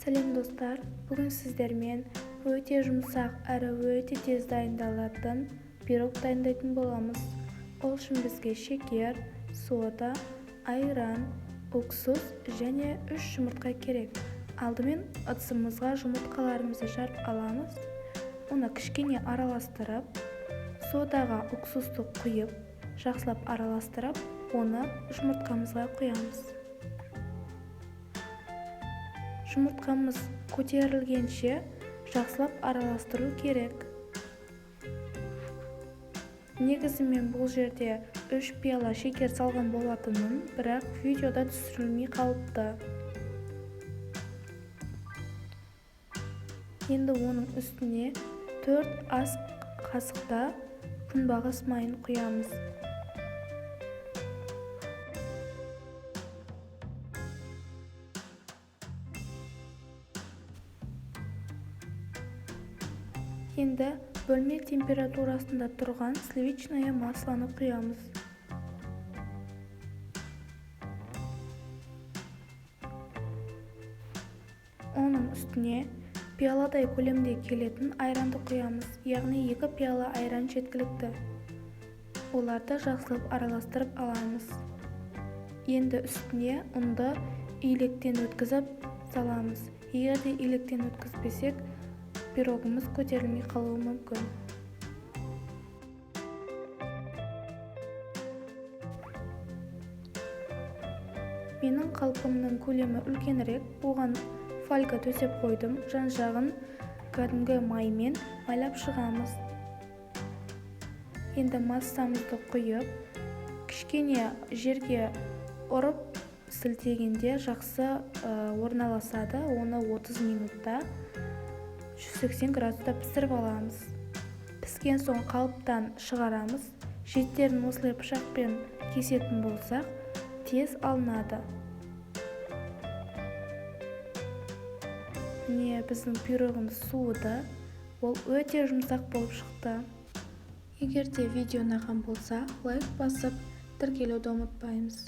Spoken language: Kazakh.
Сәлем достар, бүгін сіздермен өте жұмсақ әрі өте тез дайындалатын пирог дайындайтын боламыз. Ол үшін бізге шекер, сода, айран, уксус және 3 жұмыртқа керек. Алдымен ыдысымызға жұмыртқаларымызды жарып аламыз. Оны кішкене араластырып, содаға уксусты құйып, жақсылап араластырып, оны жұмыртқамызға құямыз. Жұмыртқамыз көтерілгенше жақсылап араластыру керек. Негізі мен бұл жерде 3 пиала шекер салған болатынмын, бірақ видеода түсірілмей қалыпты. Енді оның үстіне 4 ас қасықта күнбағыс майын құямыз. Енді бөлме температурасында тұрған сливочное маслоны құямыз. Оның үстіне пиаладай көлемде келетін айранды құямыз, яғни 2 пиала айран жеткілікті. Оларды жақсылап араластырып аламыз. Енді үстіне ұнды илектен өткізіп саламыз. Егер де илектен өткізбесек, пирогымыз көтерілмей қалуы мүмкін. Менің қалпымның көлемі үлкенірек, оған фольга төсеп қойдым. Жан-жағын кәдімгі маймен майлап шығамыз. Енді массамызды құйып, кішкене жерге ұрып сілтегенде жақсы орналасады. Оны 30 минутта 180 градуста пісіріп аламыз. Піскен соң қалыптан шығарамыз. Шеттерін осылай пышақпен кесетін болсақ, тез алынады. Міне біздің пирогымыз суыды. Ол өте жұмсақ болып шықты. Егер де видео ұнаған болса, лайк басып, тіркелуді ұмытпаймыз.